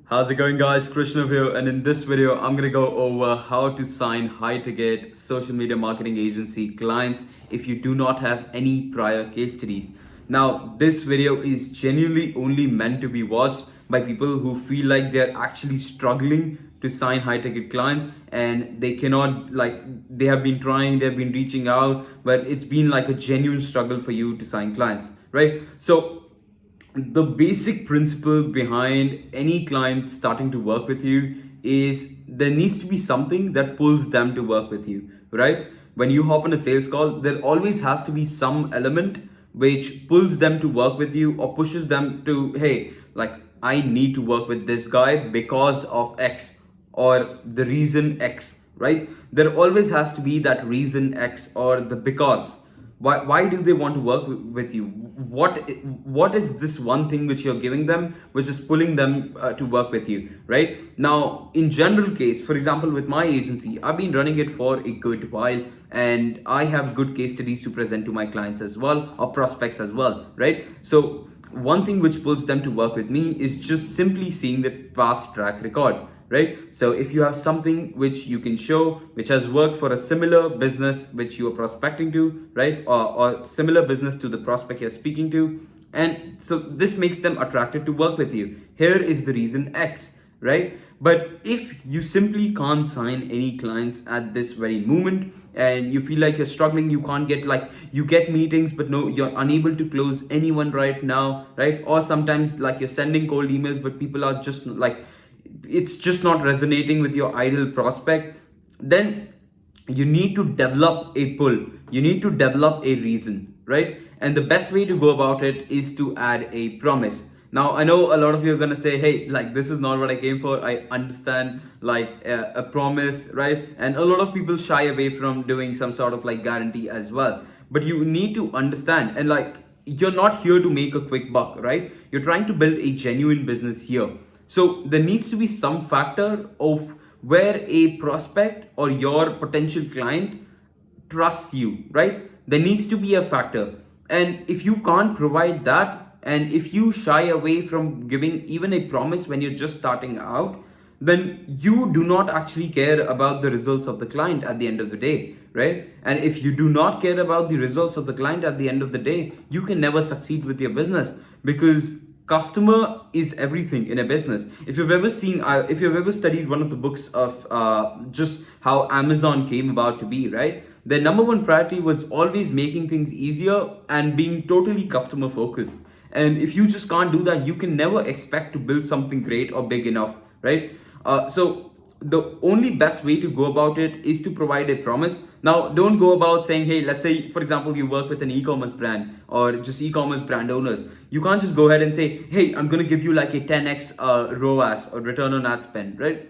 How's it going, guys? Krishna here, and in this video I'm gonna go over how to sign high ticket social media marketing agency clients if you do not have any prior case studies. Now this video is genuinely only meant to be watched by people who feel like they're actually struggling to sign high ticket clients, and they cannot, like, they have been trying, they've been reaching out, but it's been like a genuine struggle for you to sign clients, right? So the basic principle behind any client starting to work with you is there needs to be something that pulls them to work with you, right? When you hop on a sales call, there always has to be some element which pulls them to work with you or pushes them to, hey, like, I need to work with this guy because of X or the reason X, right? There always has to be that reason X or the because. Why do they want to work with you? What is this one thing which you're giving them which is pulling them to work with you, right? Now, in general case, for example, with my agency, I've been running it for a good while, and I have good case studies to present to my clients as well, or prospects as well, right? So one thing which pulls them to work with me is just simply seeing the past track record, right? So if you have something which you can show which has worked for a similar business which you are prospecting to, right, or similar business to the prospect you're speaking to, and so this makes them attracted to work with you. Here is the reason X, right? But if you simply can't sign any clients at this very moment, and you feel like you're struggling, you can't get, like, you get meetings but no, you're unable to close anyone right now, right? Or sometimes, like, you're sending cold emails but people are just like, it's just not resonating with your ideal prospect, then you need to develop a pull, you need to develop a reason, right? And the best way to go about it is to add a promise. Now, I know a lot of you are gonna say, hey, like, this is not what I came for. I understand, like, a promise, right? And a lot of people shy away from doing some sort of, like, guarantee as well. But you need to understand, and, like, you're not here to make a quick buck, right? You're trying to build a genuine business here. So there needs to be some factor of where a prospect or your potential client trusts you, right? There needs to be a factor. And if you can't provide that, and if you shy away from giving even a promise when you're just starting out, then you do not actually care about the results of the client at the end of the day, right? And if you do not care about the results of the client at the end of the day, you can never succeed with your business, because customer is everything in a business. If you've ever seen, if you've ever studied one of the books of just how Amazon came about to be, right? Their number one priority was always making things easier and being totally customer focused. And if you just can't do that, you can never expect to build something great or big enough, right? So the only best way to go about it is to provide a promise. Now, don't go about saying, hey, let's say, for example, you work with an e-commerce brand or just e-commerce brand owners. You can't just go ahead and say, hey, I'm going to give you like a 10x ROAS or return on ad spend, right?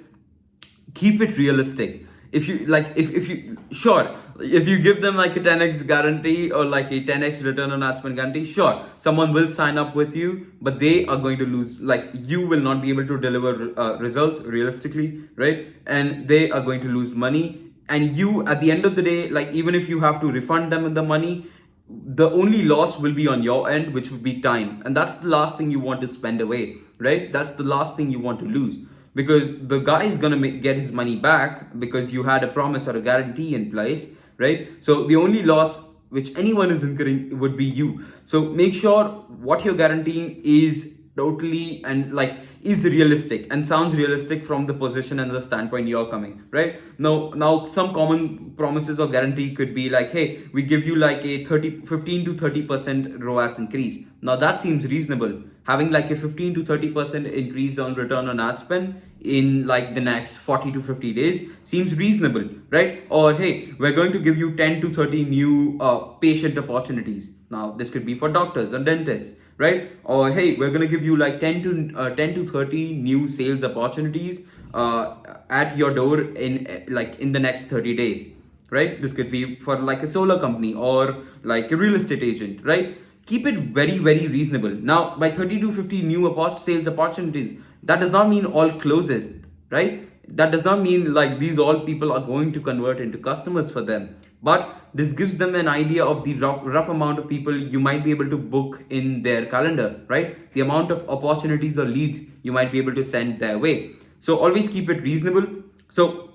Keep it realistic. If you like, if you sure, if you give them like a 10x guarantee or like a 10x return on ad spend guarantee, sure, someone will sign up with you, but they are going to lose, like, you will not be able to deliver results realistically, right? And they are going to lose money, and you, at the end of the day, like, even if you have to refund them the money, the only loss will be on your end, which would be time, and that's the last thing you want to spend away, right? That's the last thing you want to lose, because the guy is gonna get his money back because you had a promise or a guarantee in place, right? So the only loss which anyone is incurring would be you. So make sure what you're guaranteeing is totally and, like, is realistic and sounds realistic from the position and the standpoint you're coming, right? Now some common promises or guarantee could be like, hey, we give you like a 15 to 30% ROAS increase. Now that seems reasonable. Having like a 15 to 30% increase on return on ad spend in like the next 40 to 50 days seems reasonable, right? Or hey, we're going to give you 10 to 30 new patient opportunities. Now this could be for doctors and dentists, right? Or hey, we're going to give you like 10 to 30 new sales opportunities at your door in the next 30 days, right? This could be for like a solar company or like a real estate agent, right? Keep it very, very reasonable. Now, by 30 to 50 new sales opportunities, that does not mean all closes, right? That does not mean like these all people are going to convert into customers for them, but this gives them an idea of the rough amount of people you might be able to book in their calendar, right? The amount of opportunities or leads you might be able to send their way. So always keep it reasonable. So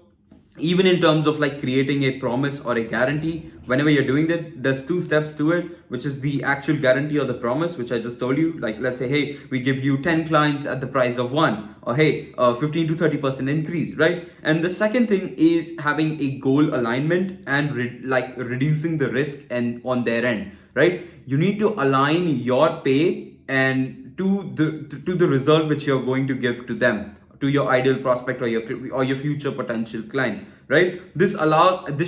even in terms of like creating a promise or a guarantee, whenever you're doing that, there's two steps to it, which is the actual guarantee or the promise, which I just told you. Like, let's say, hey, we give you 10 clients at the price of one, or hey, 15 to 30% increase, right? And the second thing is having a goal alignment and reducing the risk and on their end, right? You need to align your pay and to the result which you're going to give to them, to your ideal prospect or your future potential client, right? This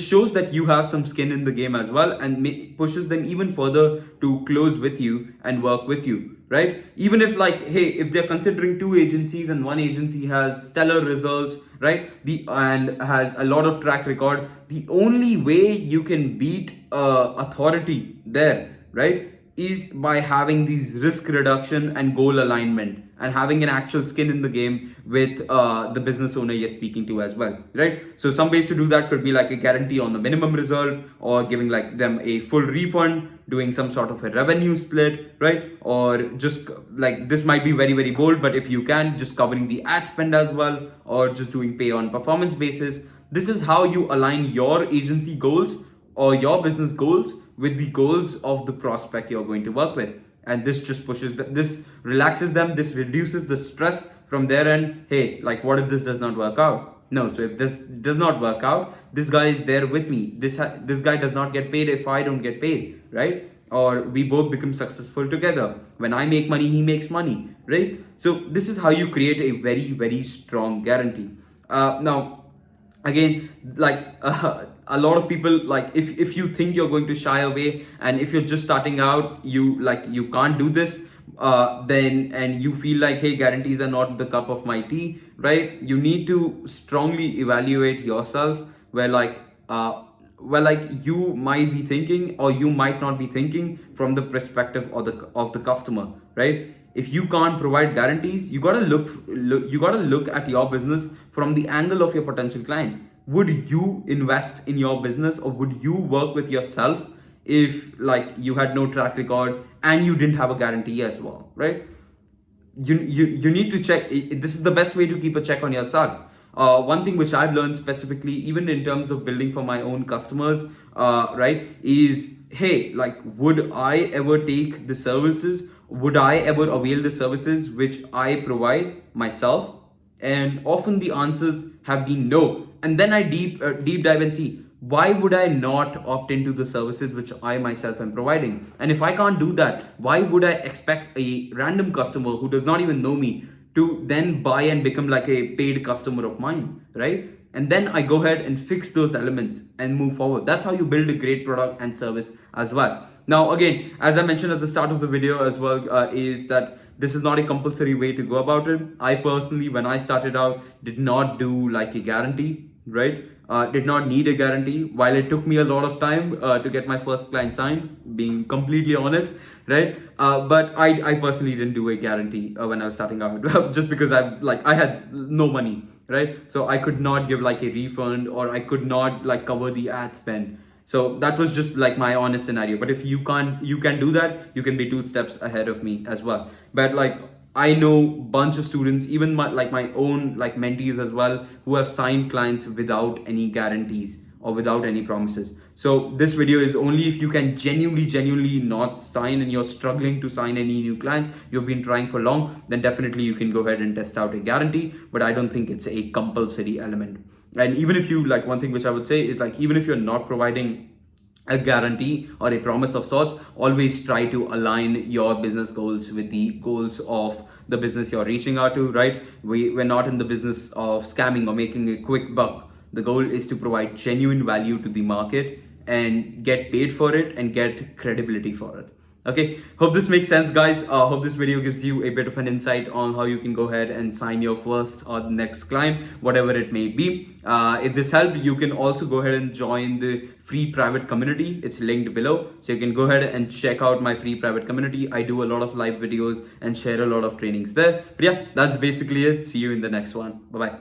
shows that you have some skin in the game as well, and pushes them even further to close with you and work with you, right? Even if like, hey, if they're considering two agencies and one agency has stellar results, right, and has a lot of track record, the only way you can beat authority there, right, is by having these risk reduction and goal alignment, and having an actual skin in the game with the business owner you're speaking to as well, right? So some ways to do that could be like a guarantee on the minimum result, or giving like them a full refund, doing some sort of a revenue split, right? Or just like, this might be very, very bold, but if you can, just covering the ad spend as well, or just doing pay on performance basis. This is how you align your agency goals or your business goals with the goals of the prospect you're going to work with. And this just this relaxes them, this reduces the stress from their end. Hey, like, what if this does not work out? No, so if this does not work out, this guy is there with me. This guy does not get paid if I don't get paid, right? Or we both become successful together. When I make money, he makes money, right? So this is how you create a very, very strong guarantee. Now, again, like a lot of people, like, if you think you're going to shy away, and if you're just starting out, you can't do this, then, and you feel like, hey, guarantees are not the cup of my tea, right? You need to strongly evaluate yourself, where like you might be thinking, or you might not be thinking from the perspective of the customer, right? If you can't provide guarantees, you gotta look at your business from the angle of your potential client. Would you invest in your business, or would you work with yourself if like you had no track record and you didn't have a guarantee as well, right? You need to check. This is the best way to keep a check on yourself. One thing which I've learned specifically, even in terms of building for my own customers, right, is, hey, like, would I ever take the services? Would I ever avail the services which I provide myself? And often the answers have been no. And then I deep dive and see, why would I not opt into the services which I myself am providing? And if I can't do that, why would I expect a random customer who does not even know me to then buy and become like a paid customer of mine, right? And then I go ahead and fix those elements and move forward. That's how you build a great product and service as well. Now, again, as I mentioned at the start of the video as well, is that this is not a compulsory way to go about it. I personally, when I started out, did not do like a guarantee, right? Did not need a guarantee, while it took me a lot of time to get my first client signed, being completely honest, right? But I personally didn't do a guarantee when I was starting out, just because I had no money, right? So I could not give like a refund, or I could not like cover the ad spend. So that was just like my honest scenario. But if you can do that, you can be 2 steps ahead of me as well. But like, I know bunch of students, even my own like mentees as well, who have signed clients without any guarantees or without any promises. So this video is only if you can genuinely not sign, and you're struggling to sign any new clients, you've been trying for long, then definitely you can go ahead and test out a guarantee. But I don't think it's a compulsory element. And even if you, like, one thing which I would say is, like, even if you're not providing a guarantee or a promise of sorts, always try to align your business goals with the goals of the business you're reaching out to, right? We're not in the business of scamming or making a quick buck. The goal is to provide genuine value to the market and get paid for it and get credibility for it. Okay, hope this makes sense, guys. Hope this video gives you a bit of an insight on how you can go ahead and sign your first or next client, whatever it may be. If this helped, you can also go ahead and join the free private community. It's linked below, so you can go ahead and check out my free private community. I do a lot of live videos and share a lot of trainings there. But yeah, that's basically it. See you in the next one. Bye bye.